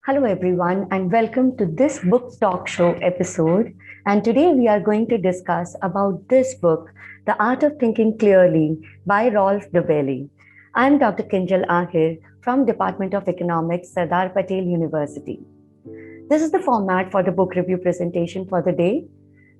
Hello, everyone, and welcome to this book talk show episode. And today we are going to discuss about this book, The Art of Thinking Clearly by Rolf Dobelli. I'm Dr. Kinjal Ahir from Department of Economics, Sardar Patel University. This is the format for the book review presentation for the day.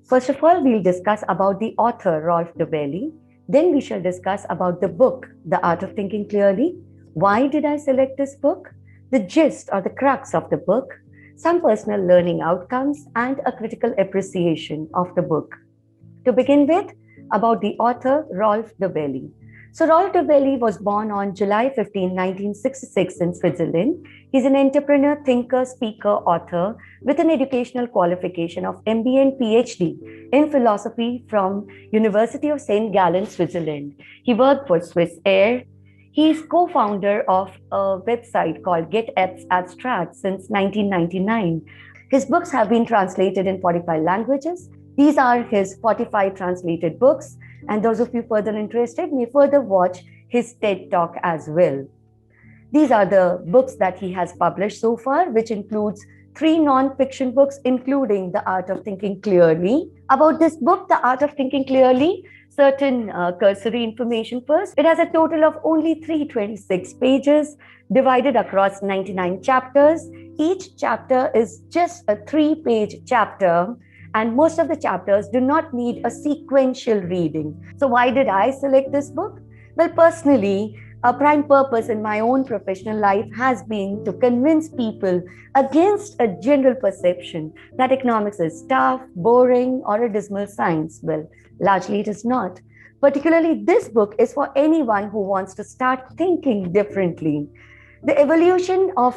First of all, we'll discuss about the author, Rolf Dobelli. Then we shall discuss about the book, The Art of Thinking Clearly. Why did I select this book? The gist or the crux of the book, some personal learning outcomes, and a critical appreciation of the book. To begin with, about the author Rolf Dobelli. So Rolf Dobelli was born on July 15, 1966 in Switzerland. He's an entrepreneur, thinker, speaker, author with an educational qualification of MBA and PhD in philosophy from University of St. Gallen, Switzerland. He worked for Swiss Air. He's co-founder of a website called Get Abstract since 1999. His books have been translated in 45 languages. These are his 45 translated books, and those of you further interested may further watch his TED Talk as well. These are the books that he has published so far, which includes 3 non-fiction books, including The Art of Thinking Clearly. About this book, The Art of Thinking Clearly, certain cursory information first. It has a total of only 326 pages divided across 99 chapters. Each chapter is just a 3-page chapter, and most of the chapters do not need a sequential reading. So why did I select this book? Well, personally, a prime purpose in my own professional life has been to convince people against a general perception that economics is tough, boring, or a dismal science. Well, largely it is not. Particularly, this book is for anyone who wants to start thinking differently. The evolution of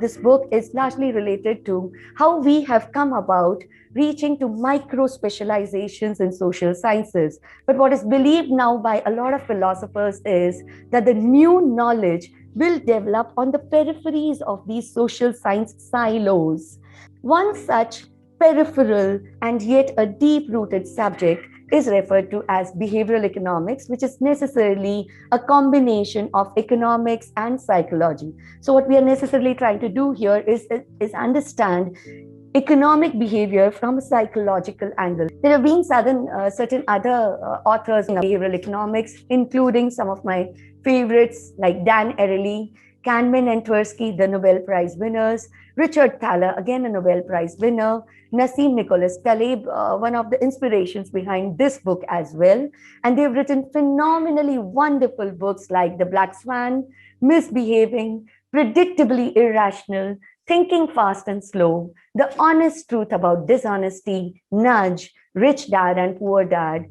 this book is largely related to how we have come about reaching to micro specializations in social sciences. But what is believed now by a lot of philosophers is that the new knowledge will develop on the peripheries of these social science silos. One such peripheral and yet a deep-rooted subject is referred to as behavioral economics, which is necessarily a combination of economics and psychology. So what we are necessarily trying to do here is understand economic behavior from a psychological angle. There have been certain other authors in behavioral economics, including some of my favorites like Dan Ariely, Kahneman and Tversky, the Nobel Prize winners, Richard Thaler, again a Nobel Prize winner, Nassim Nicholas Taleb, one of the inspirations behind this book as well. And they've written phenomenally wonderful books like The Black Swan, Misbehaving, Predictably Irrational, Thinking Fast and Slow, The Honest Truth About Dishonesty, Nudge, Rich Dad and Poor Dad.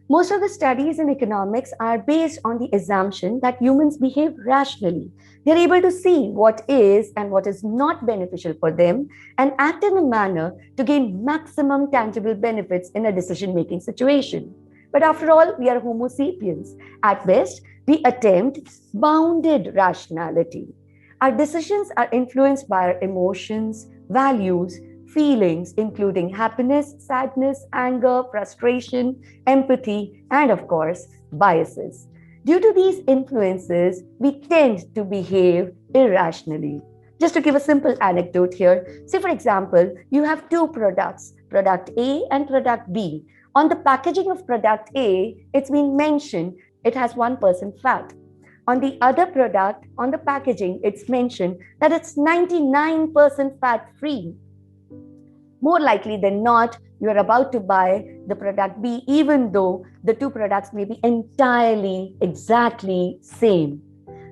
Most of the studies in economics are based on the assumption that humans behave rationally. They're able to see what is and what is not beneficial for them and act in a manner to gain maximum tangible benefits in a decision-making situation. But after all, we are Homo sapiens. At best, we attempt bounded rationality. Our decisions are influenced by our emotions, values, feelings, including happiness, sadness, anger, frustration, empathy, and of course, biases. Due to these influences, we tend to behave irrationally. Just to give a simple anecdote here, say for example, you have 2 products, product A and product B. On the packaging of product A, it's been mentioned it has 1% fat. On the other product, on the packaging, it's mentioned that it's 99% fat-free. More likely than not, you're about to buy the product B, even though the 2 products may be entirely, exactly same.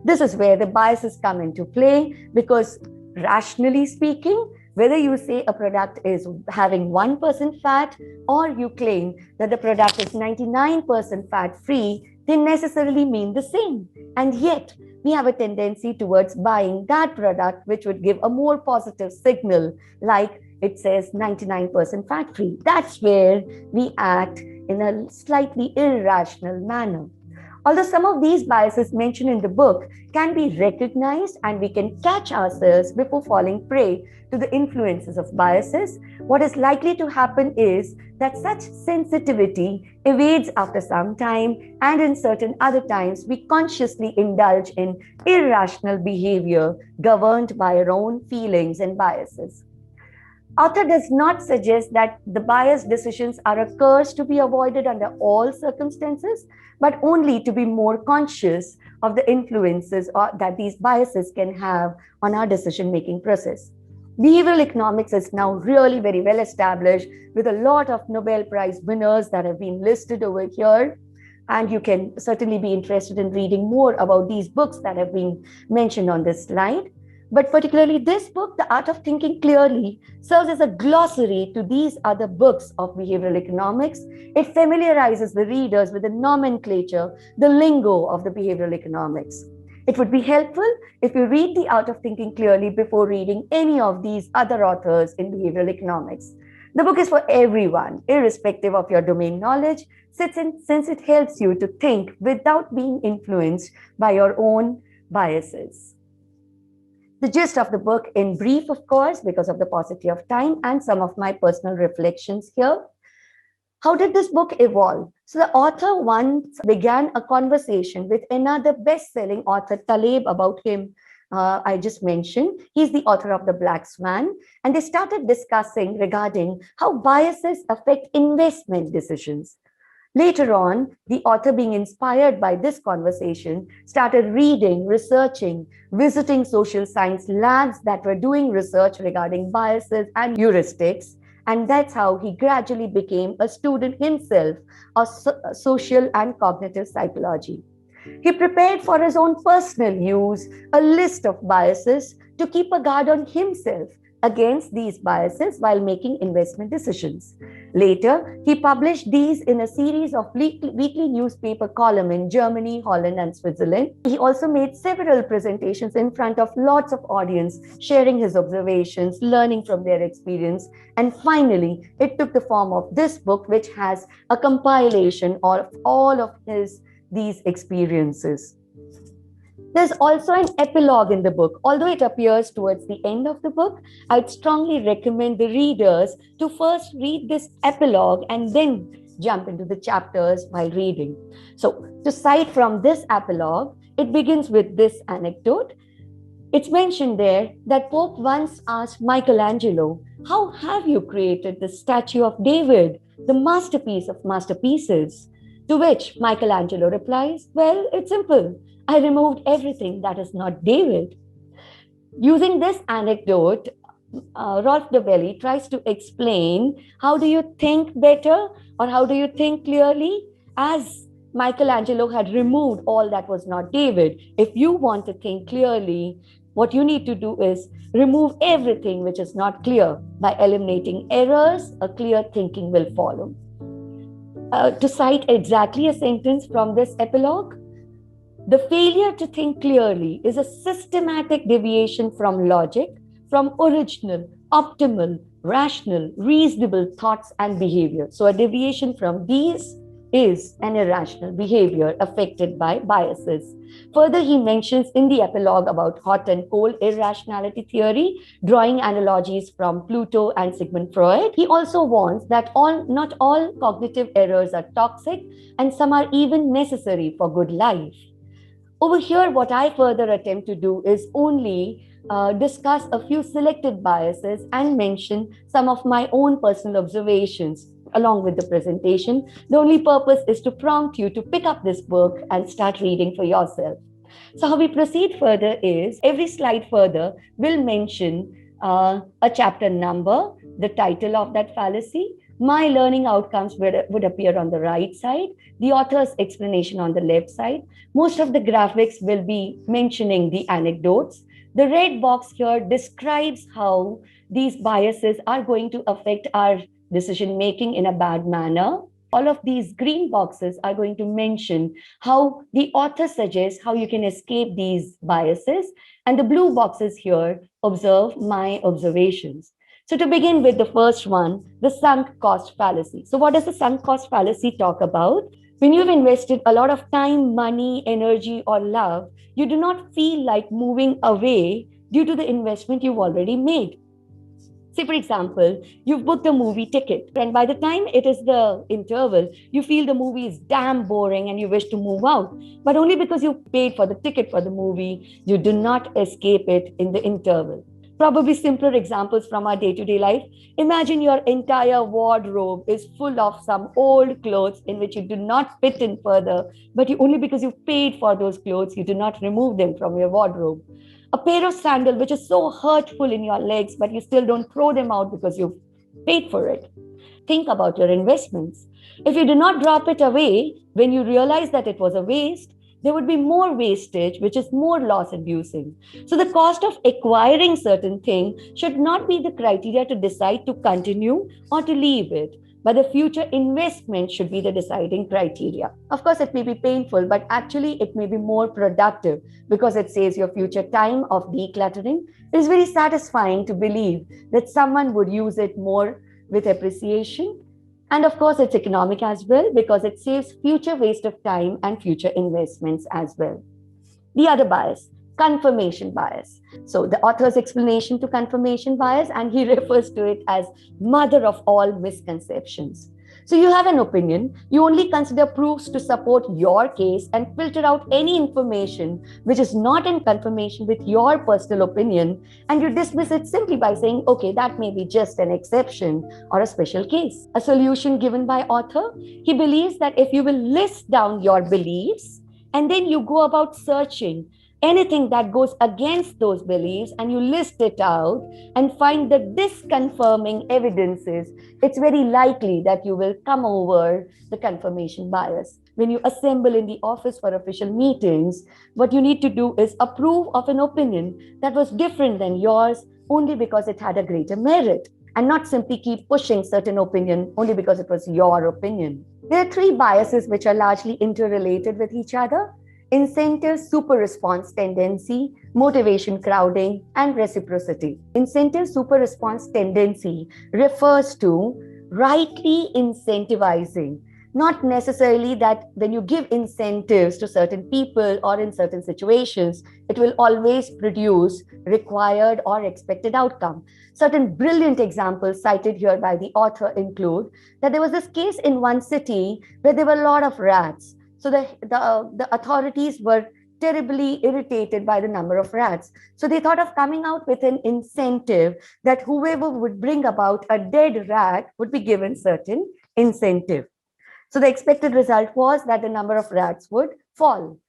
This is where the biases come into play, because rationally speaking, whether you say a product is having 1% fat or you claim that the product is 99% fat-free, they necessarily mean the same. And yet, we have a tendency towards buying that product which would give a more positive signal, like it says 99% fat-free. That's where we act in a slightly irrational manner. Although some of these biases mentioned in the book can be recognized and we can catch ourselves before falling prey to the influences of biases, what is likely to happen is that such sensitivity evades after some time, and in certain other times we consciously indulge in irrational behavior governed by our own feelings and biases. Author does not suggest that the biased decisions are a curse to be avoided under all circumstances, but only to be more conscious of the influences that these biases can have on our decision-making process. Behavioral economics is now really very well established with a lot of Nobel Prize winners that have been listed over here. And you can certainly be interested in reading more about these books that have been mentioned on this slide. But particularly this book, The Art of Thinking Clearly, serves as a glossary to these other books of behavioral economics. It familiarizes the readers with the nomenclature, the lingo of the behavioral economics. It would be helpful if you read The Art of Thinking Clearly before reading any of these other authors in behavioral economics. The book is for everyone, irrespective of your domain knowledge, since it helps you to think without being influenced by your own biases. The gist of the book in brief, of course, because of the paucity of time and some of my personal reflections here. How did this book evolve? So the author once began a conversation with another best-selling author, Taleb, about him. I just mentioned. He's the author of The Black Swan. And they started discussing regarding how biases affect investment decisions. Later on, the author, being inspired by this conversation, started reading, researching, visiting social science labs that were doing research regarding biases and heuristics. And that's how he gradually became a student himself of social and cognitive psychology. He prepared for his own personal use a list of biases to keep a guard on himself against these biases while making investment decisions. Later, he published these in a series of weekly newspaper column in Germany, Holland, and Switzerland. He also made several presentations in front of lots of audience, sharing his observations, learning from their experience. And finally, it took the form of this book, which has a compilation of all of these experiences. There's also an epilogue in the book. Although it appears towards the end of the book, I'd strongly recommend the readers to first read this epilogue and then jump into the chapters while reading. So to cite from this epilogue, it begins with this anecdote. It's mentioned there that Pope once asked Michelangelo, "How have you created the statue of David, the masterpiece of masterpieces?" To which Michelangelo replies, "Well, it's simple. I removed everything that is not David." Using this anecdote, Rolf Dobelli tries to explain how do you think better or how do you think clearly, as Michelangelo had removed all that was not David. If you want to think clearly, what you need to do is remove everything which is not clear. By eliminating errors, a clear thinking will follow. To cite exactly a sentence from this epilogue, the failure to think clearly is a systematic deviation from logic, from original, optimal, rational, reasonable thoughts and behavior. So a deviation from these is an irrational behavior affected by biases. Further, he mentions in the epilogue about hot and cold irrationality theory, drawing analogies from Plato and Sigmund Freud. He also warns that not all cognitive errors are toxic, and some are even necessary for good life. Over here, what I further attempt to do is only discuss a few selected biases and mention some of my own personal observations along with the presentation. The only purpose is to prompt you to pick up this book and start reading for yourself. So how we proceed further is every slide further will mention a chapter number, the title of that fallacy. My learning outcomes would appear on the right side, the author's explanation on the left side. Most of the graphics will be mentioning the anecdotes. The red box here describes how these biases are going to affect our decision making in a bad manner. All of these green boxes are going to mention how the author suggests how you can escape these biases. And the blue boxes here observe my observations. So to begin with the first one, the sunk cost fallacy. So what does the sunk cost fallacy talk about? When you've invested a lot of time, money, energy, or love, you do not feel like moving away due to the investment you've already made. Say, for example, you've booked a movie ticket, and by the time it is the interval, you feel the movie is damn boring and you wish to move out. But only because you paid for the ticket for the movie, you do not escape it in the interval. Probably simpler examples from our day to day life. Imagine your entire wardrobe is full of some old clothes in which you do not fit in further, but you only because you paid for those clothes, you do not remove them from your wardrobe. A pair of sandals which is so hurtful in your legs, but you still don't throw them out because you've paid for it. Think about your investments. If you do not drop it away when you realize that it was a waste, there would be more wastage, which is more loss inducing. So the cost of acquiring certain thing should not be the criteria to decide to continue or to leave it, but the future investment should be the deciding criteria. Of course, it may be painful, but actually it may be more productive because it saves your future time of decluttering. It is very satisfying to believe that someone would use it more with appreciation. And of course, it's economic as well because it saves future waste of time and future investments as well. The other bias, confirmation bias. So the author's explanation to confirmation bias, and he refers to it as mother of all misconceptions. So you have an opinion, you only consider proofs to support your case and filter out any information which is not in confirmation with your personal opinion, and you dismiss it simply by saying, okay, that may be just an exception or a special case. A solution given by author, he believes that if you will list down your beliefs and then you go about searching anything that goes against those beliefs and you list it out and find the disconfirming evidences, it's very likely that you will come over the confirmation bias. When you assemble in the office for official meetings, what you need to do is approve of an opinion that was different than yours only because it had a greater merit, and not simply keep pushing certain opinion only because it was your opinion. There are three biases which are largely interrelated with each other: incentive super response tendency, motivation crowding, and reciprocity. Incentive super response tendency refers to rightly incentivizing, not necessarily that when you give incentives to certain people or in certain situations, it will always produce required or expected outcome. Certain brilliant examples cited here by the author include that there was this case in one city where there were a lot of rats. So the authorities were terribly irritated by the number of rats. So they thought of coming out with an incentive that whoever would bring about a dead rat would be given certain incentive. So the expected result was that the number of rats would fall.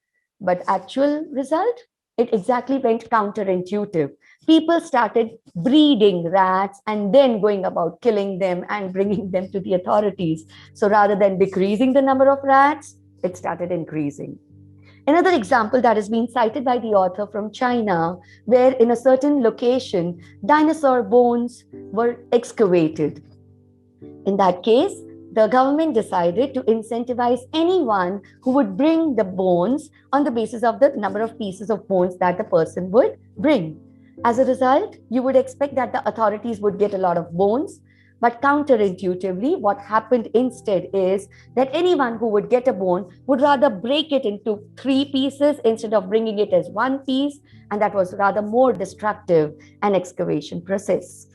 But actual result, it exactly went counterintuitive. People started breeding rats and then going about killing them and bringing them to the authorities. So rather than decreasing the number of rats, it started increasing. Another example that has been cited by the author from China, where in a certain location, dinosaur bones were excavated. In that case, the government decided to incentivize anyone who would bring the bones on the basis of the number of pieces of bones that the person would bring. As a result, you would expect that the authorities would get a lot of bones. But counterintuitively, what happened instead is that anyone who would get a bone would rather break it into 3 pieces instead of bringing it as 1 piece. And that was rather more destructive an excavation process.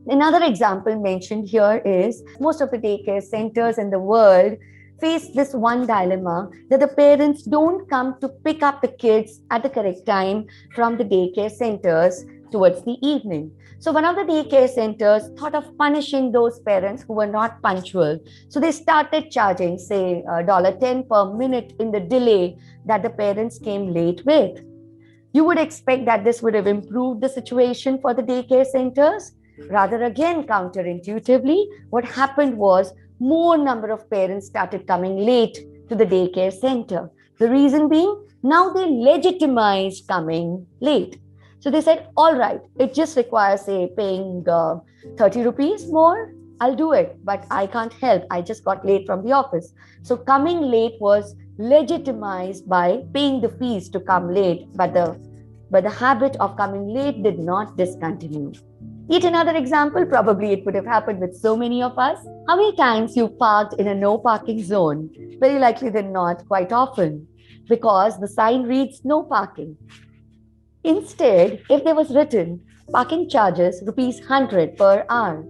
Another example mentioned here is most of the daycare centers in the world face this one dilemma that the parents don't come to pick up the kids at the correct time from the daycare centers towards the evening. So one of the daycare centers thought of punishing those parents who were not punctual. So they started charging, say, $10 per minute in the delay that the parents came late with. You would expect that this would have improved the situation for the daycare centers. Rather, again, counterintuitively, what happened was more number of parents started coming late to the daycare center. The reason being, now they legitimized coming late. So they said, all right, it just requires, say, paying 30 rupees more. I'll do it, but I can't help. I just got late from the office. So coming late was legitimized by paying the fees to come late, but the habit of coming late did not discontinue. Yet another example, probably it would have happened with so many of us. How many times you parked in a no parking zone? Very likely than not, quite often, because the sign reads no parking. Instead, if there was written parking charges rupees 100 per hour,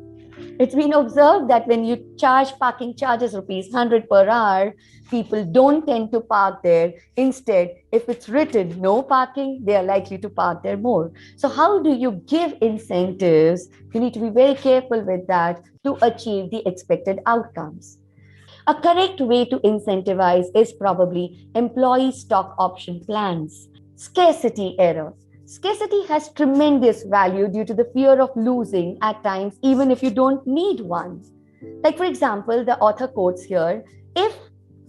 it's been observed that when you charge parking charges rupees 100 per hour, people don't tend to park there. Instead, if it's written no parking, they are likely to park there more. So how do you give incentives? You need to be very careful with that to achieve the expected outcomes. A correct way to incentivize is probably employee stock option plans. Scarcity error. Scarcity has tremendous value due to the fear of losing at times, even if you don't need one. Like, for example, the author quotes here, if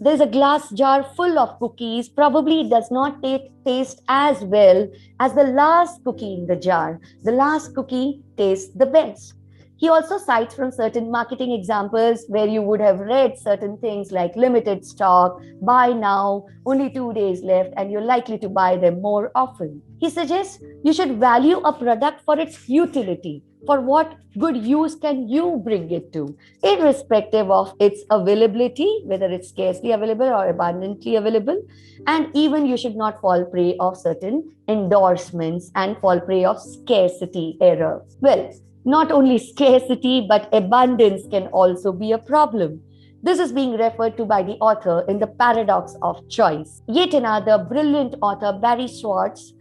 there's a glass jar full of cookies, probably it does not taste as well as the last cookie in the jar. The last cookie tastes the best. He also cites from certain marketing examples where you would have read certain things like limited stock, buy now, only 2 days left, and you're likely to buy them more often. He suggests you should value a product for its utility, for what good use can you bring it to, irrespective of its availability, whether it's scarcely available or abundantly available. And even you should not fall prey of certain endorsements and fall prey of scarcity error. Well, not only scarcity, but abundance can also be a problem. This is being referred to by the author in The Paradox of Choice. Yet another brilliant author, Barry Schwartz,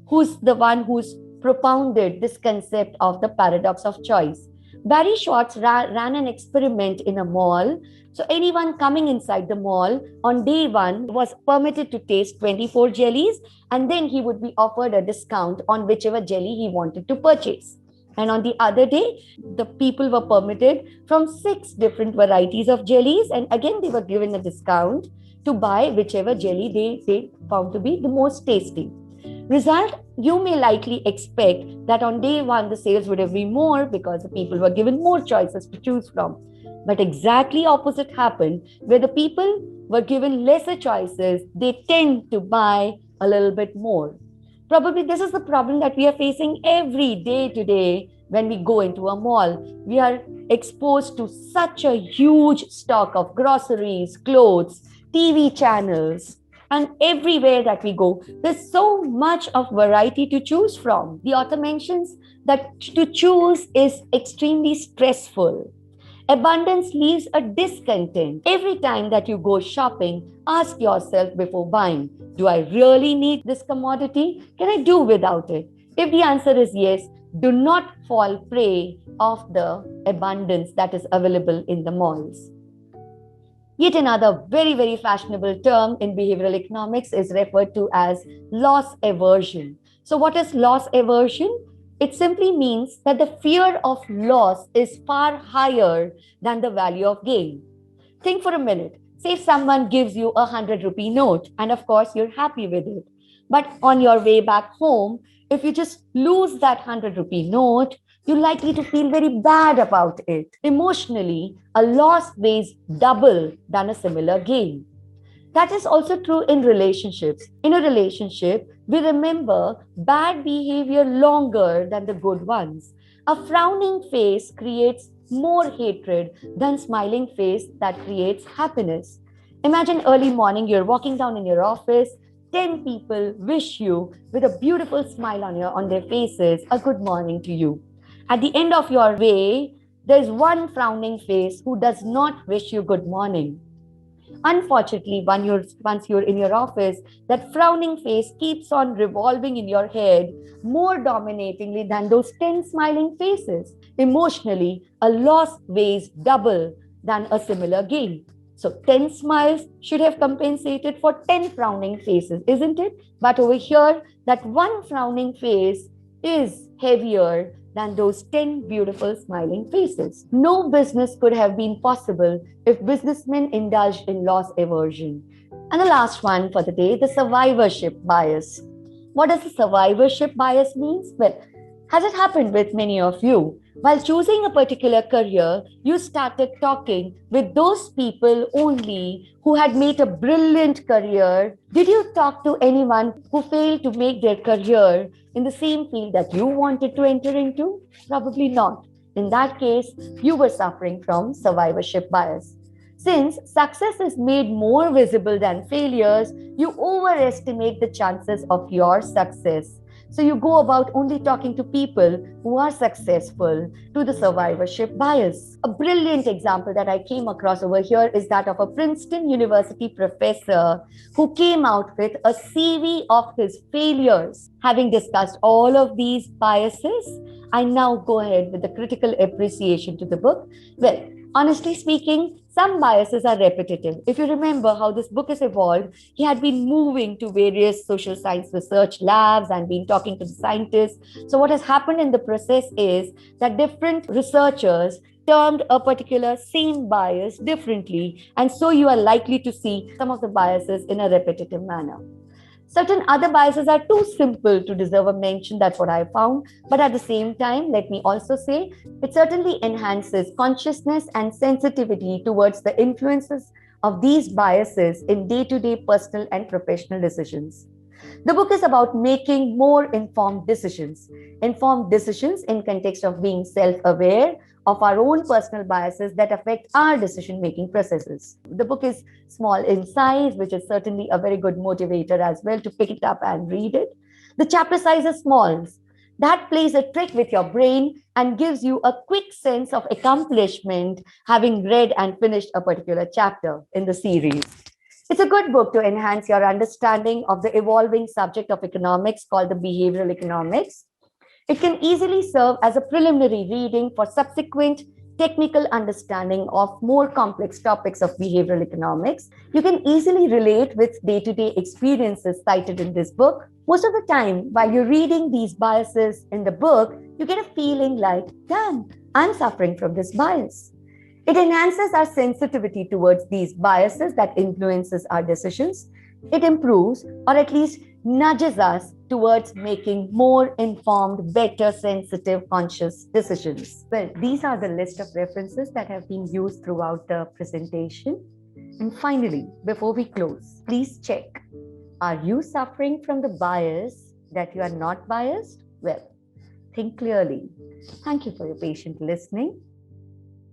who's the one who's propounded this concept of the paradox of choice. Barry Schwartz ran an experiment in a mall. So anyone coming inside the mall on day one was permitted to taste 24 jellies, and then he would be offered a discount on whichever jelly he wanted to purchase. And on the other day, the people were permitted from 6 different varieties of jellies. And again, they were given a discount to buy whichever jelly they found to be the most tasty. Result, you may likely expect that on day one, the sales would have been more because the people were given more choices to choose from. But exactly opposite happened, where the people were given lesser choices, they tend to buy a little bit more. Probably this is the problem that we are facing every day today when we go into a mall. We are exposed to such a huge stock of groceries, clothes, TV channels, and everywhere that we go, there's so much of variety to choose from. The author mentions that to choose is extremely stressful. Abundance leaves a discontent. Every time that you go shopping, ask yourself before buying, do I really need this commodity? Can I do without it? If the answer is yes, do not fall prey of the abundance that is available in the malls. Yet another very, very fashionable term in behavioral economics is referred to as loss aversion. So what is loss aversion? It simply means that the fear of loss is far higher than the value of gain. Think for a minute. Say someone gives you a 100-rupee note, and of course you're happy with it. But on your way back home, if you just lose that 100-rupee note, you're likely to feel very bad about it. Emotionally, a loss weighs double than a similar gain. That is also true in relationships. In a relationship, we remember bad behavior longer than the good ones. A frowning face creates more hatred than smiling face that creates happiness. Imagine early morning, you're walking down in your office, 10 people wish you with a beautiful smile on their faces, a good morning to you. At the end of your way, there's one frowning face who does not wish you good morning. Unfortunately, once you're in your office, that frowning face keeps on revolving in your head more dominatingly than those 10 smiling faces. Emotionally, a loss weighs double than a similar gain. So 10 smiles should have compensated for 10 frowning faces, isn't it? But over here, that one frowning face is heavier than those 10 beautiful smiling faces. No business could have been possible if businessmen indulged in loss aversion. And the last one for the day, the survivorship bias. What does the survivorship bias mean? Well, has it happened with many of you? While choosing a particular career, you started talking with those people only who had made a brilliant career. Did you talk to anyone who failed to make their career in the same field that you wanted to enter into? Probably not. In that case, you were suffering from survivorship bias. Since success is made more visible than failures, you overestimate the chances of your success. So you go about only talking to people who are successful, to the survivorship bias. A brilliant example that I came across over here is that of a Princeton University professor who came out with a CV of his failures. Having discussed all of these biases, I now go ahead with the critical appreciation to the book. Well, honestly speaking, some biases are repetitive. If you remember how this book has evolved, he had been moving to various social science research labs and been talking to the scientists. So, what has happened in the process is that different researchers termed a particular same bias differently, and so you are likely to see some of the biases in a repetitive manner. Certain other biases are too simple to deserve a mention. That's what I found. But at the same time, let me also say it certainly enhances consciousness and sensitivity towards the influences of these biases in day-to-day personal and professional decisions. The book is about making more informed decisions. Informed decisions in context of being self-aware of our own personal biases that affect our decision-making processes. The book is small in size, which is certainly a very good motivator as well to pick it up and read it. The chapter size is small. That plays a trick with your brain and gives you a quick sense of accomplishment having read and finished a particular chapter in the series. It's a good book to enhance your understanding of the evolving subject of economics called the behavioral economics. It can easily serve as a preliminary reading for subsequent technical understanding of more complex topics of behavioral economics. You can easily relate with day-to-day experiences cited in this book. Most of the time, while you're reading these biases in the book, you get a feeling like, damn, I'm suffering from this bias. It enhances our sensitivity towards these biases that influences our decisions. It improves, or at least nudges us towards making more informed, better, sensitive, conscious decisions. Well, these are the list of references that have been used throughout the presentation. And finally, before we close, please check. Are you suffering from the bias that you are not biased? Well, think clearly. Thank you for your patient listening.